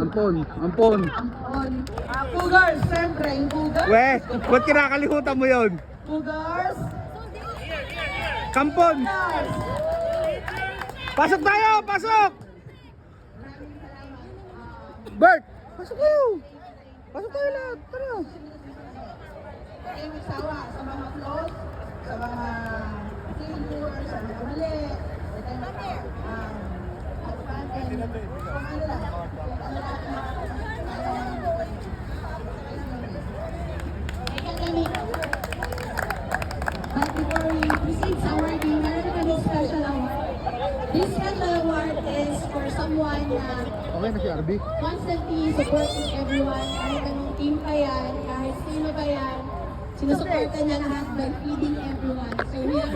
Ampon, ampon. Cougars, siyempre, yung Cougars. We, ba't kinakalimutan mo yun? Cougars. Kampon. Pasok tayo, pasok! Bert, pasok tayo. Pasok tayo lahat, tara. Kayo magsawa sa mga float, sa mga silver, sa mga mali. But before we proceed sa awarding, meron kami special award. This special award is for someone na Okay na si RB. constantly supporting everyone. Kahit anong team pa yan, kahit sino pa yan, sinusuporta niya lahat by feeding everyone. So we are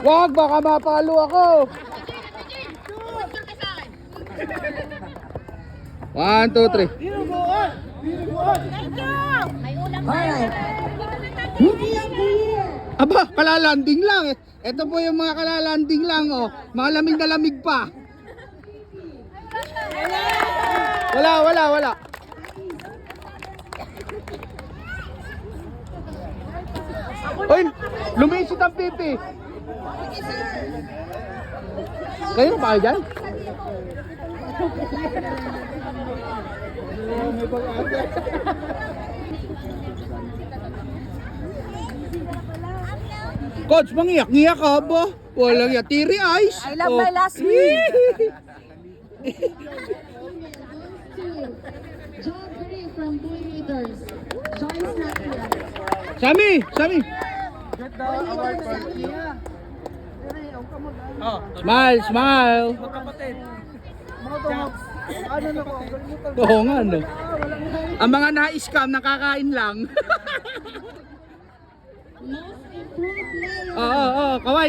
Wag, baka mapalo ako. 1, 2, 3. Alright. Rookie of the year. Aba, kalalanding lang eh. Ito po yung mga kalalanding lang oh. Mga lamig na lamig pa. Wala. Uy, lumisit ang pipi. Kayo na ba kayo dyan? Coach, mangiyak-ngiyak ka ba? Walang yatiri eyes. I love my last week. John Gray from Boy Leaders. Joyce not here. Sami. Get the award for Smile. ano na ko? Oo nga no. Ang mga na-scam nakakain lang. Most improved player. Oo. Kaway.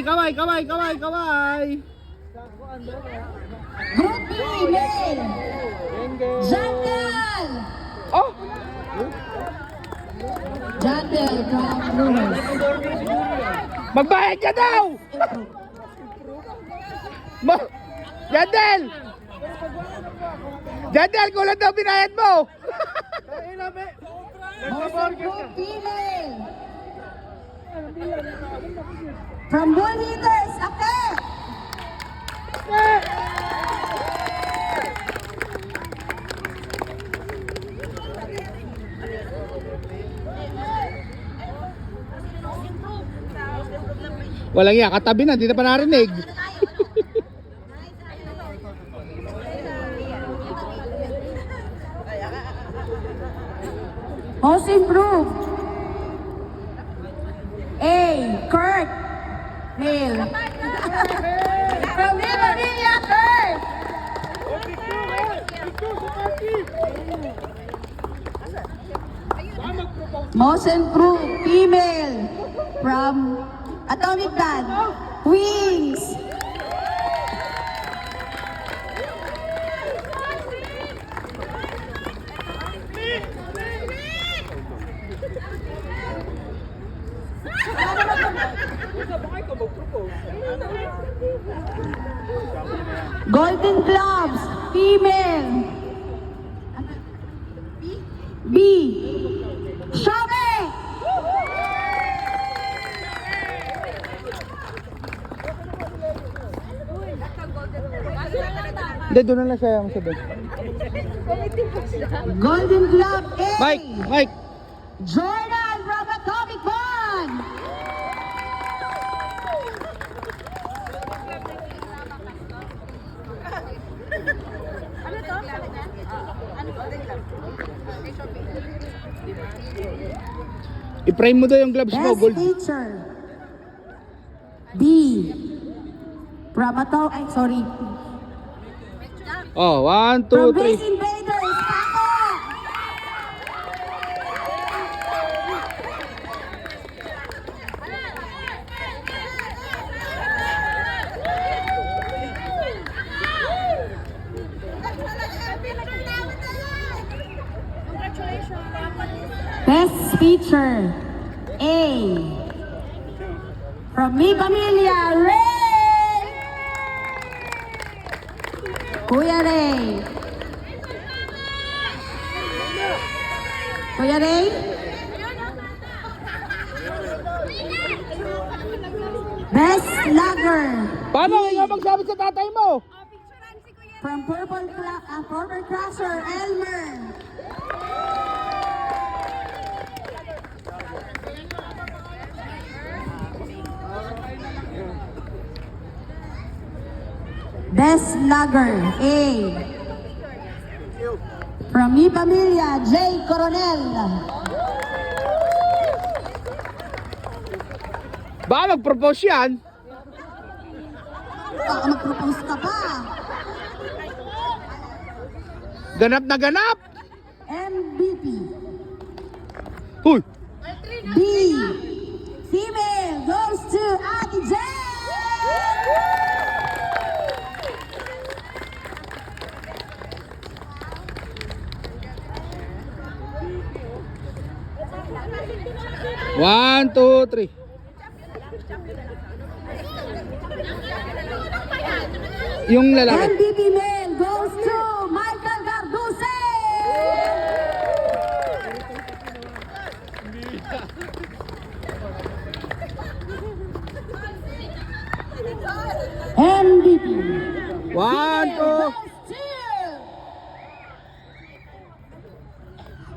Group B, male. Jandel. Oh, Jandel from Brewers. magbayad ka daw. Jadel, kulang daw binayad mo. Most improved female. From Boy Leaders, Ake. Walang iya, katabi na, di na pa narinig. Most improved. A. Kurt. Male. From Viva Villa, Kurt. Most improved female from Atomic Band. Wings. Golden Gloves, female. B. Shove! Hindi, doon na lang siya yung sabi. Golden Glove A. Mike. Jordan from Atomic Band. I-frame mo daw yung gloves mo, Best gold. teacher. B. From sorry. Oh, 1, 2, From 3. Base Invaders, Paco. feature A. From Mi Pamilya, Ray! Kuya Ray. Kuya Ray? Best Lager. Paano? Ikaw magsabi sa tatay mo. From Purple Crusher, Elmer. Best Lager, A. From Mi Pamilya, J. Coronel. Baka mag-propose yan. Baka mag-propose ka pa. Ganap na ganap. MVP. Huy! B. Female goes to Ate J. One, two, three. Yung lalaki. MVP male goes to Michael Garduse. MVP. One, two. Goes to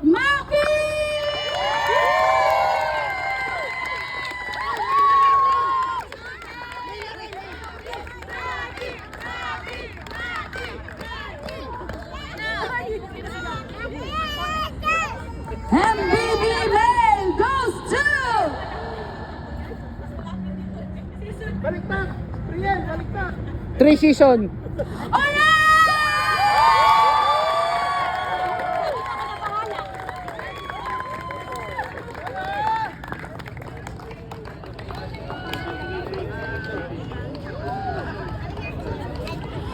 Maki. MVP male goes to Three season.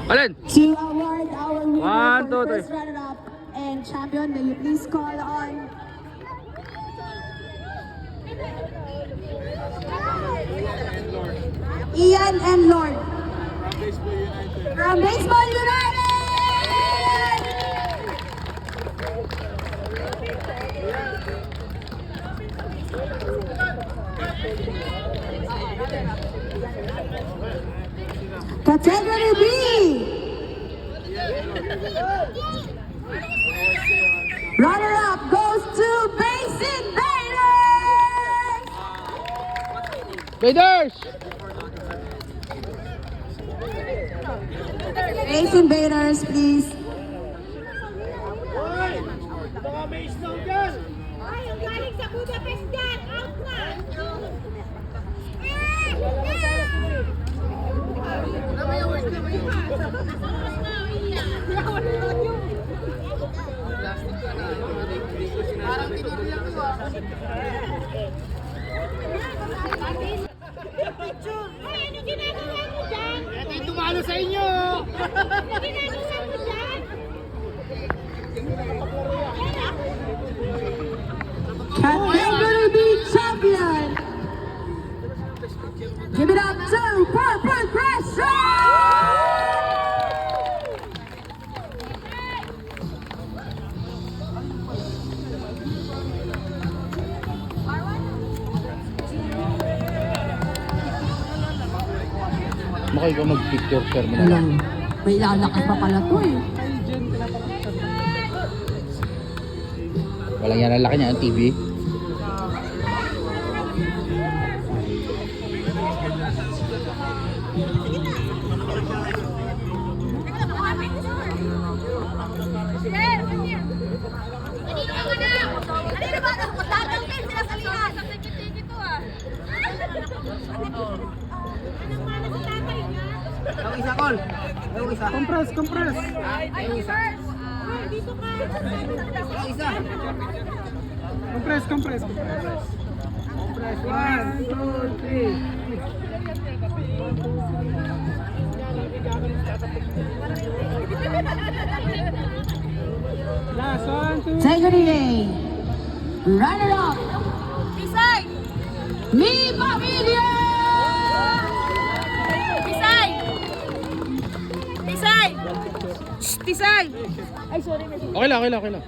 Alin? To award our winner One, for two, first three. runner-up and champion, may you please call on Ian and Lord from Baseball United. Category B. Runner-up goes to Basin Invaders. Raiders! Basin Invaders, please. Ay, ang galing sa Budapest dyan! Out na! Ay, ano ginagawa mo dyan? Ito yung tumalo sa inyo! Ano ginagawa mo dyan? Category B champion. Give it up to Purple Crusher. Maka ikaw mag-picture, sir. May lalakas pa pala to eh. Walang yan ang laki niya, ang TV. Compress! Dito ka! Compress. One, two, three. Category A. Runner-up Mi Pamilya! Tisay! Tisay! Shh, Tisay! Ay, sorry. Okay lang, okay lang, okay lang.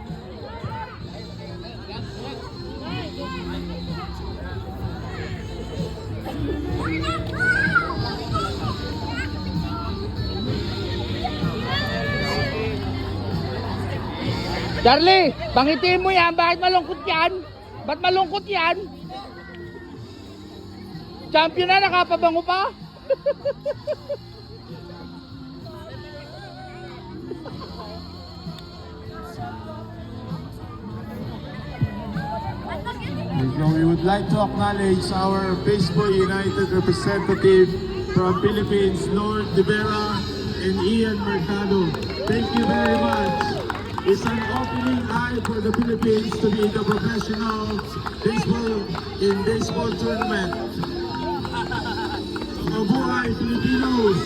Charlie, bangitin mo yan. Bakit malungkot yan? Ba't malungkot yan? Champion na, nakapabango pa? We would like to acknowledge our Baseball United representative from Philippines, Lord De Vera and Ian Mercado. Thank you very much. It's an opening eye for the Philippines to be in the professional baseball tournament. Mabuhay Filipinos!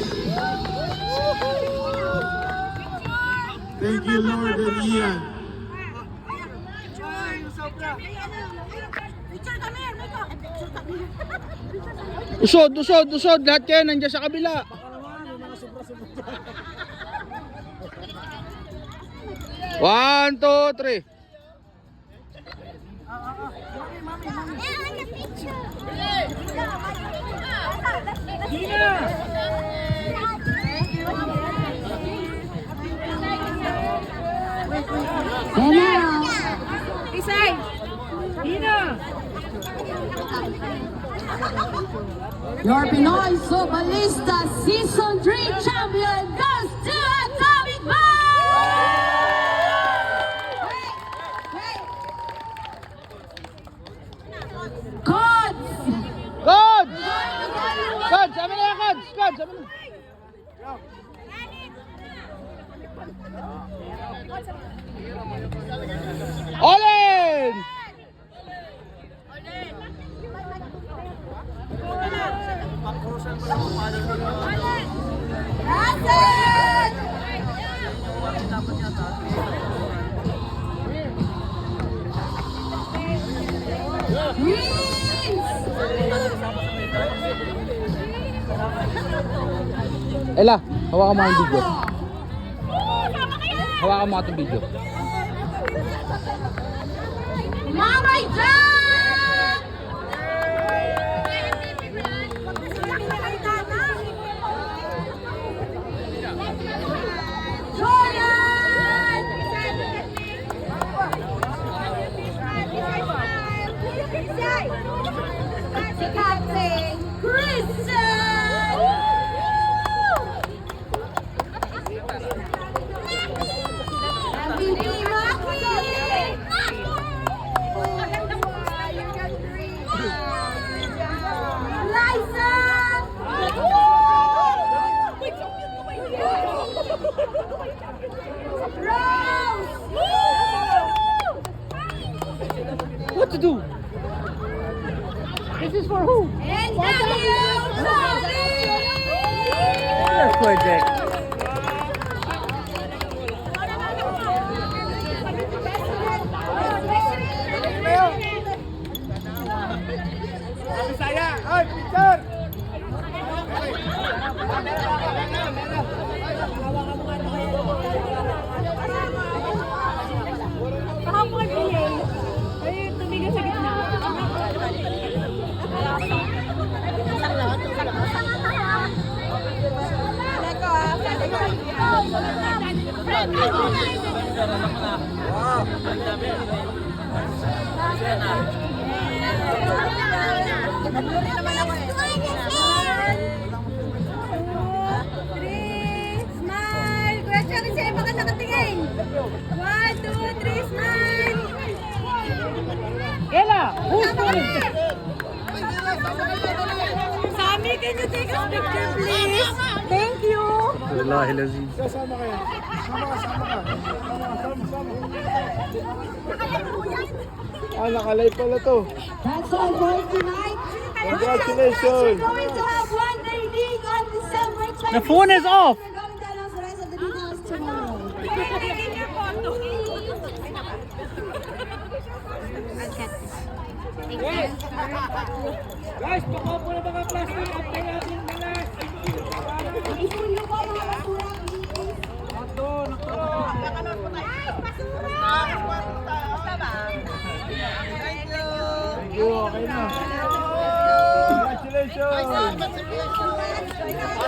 Thank you, Lord and Ian. Usod, usod, usod. Lahat kayo nandiyan sa kabila. One, two, three. Tisay! Your Pinoy Sobalista Season 3 champion goes to Atomic Codes! Coach! Coach, sabi na yan, Coach! Coach, sabi na. Olin! Ella, hawakan mo ang video. Hawakan mo itong video. Mamay Jack! Jordan! Si Captain Christian! MVP What to do? This is for who? Project. Kahapon PA. Ay, tumigil sa gitna. Smile! Kuya Chari, sa'yo baka nakatingin. 1, 2, 3, smile! Ella, who's Sammy, can you take a picture, please? Thank you! Wallahi lazim. Nakalive pala to. That's all for tonight. Congratulations. We're going to have one day league on December 20. The phone is off. We're going to announce the rest of the details tomorrow. Guys, pakopo na mga plastic. Antay natin ang last. Ipon niyo po mga basura, please.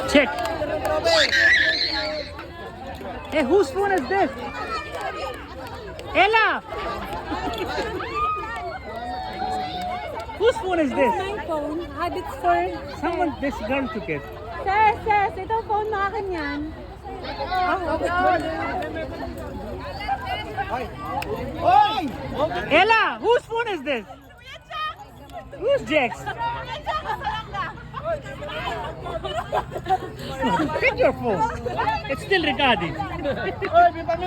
Check. Hey, whose phone is this? Ella! Whose phone is this? My phone. Habits for... Someone, this girl took it. Sis, ito phone mo akin yan. Ella, whose phone is this? Who's Jax? Pick your phone. It's still recording.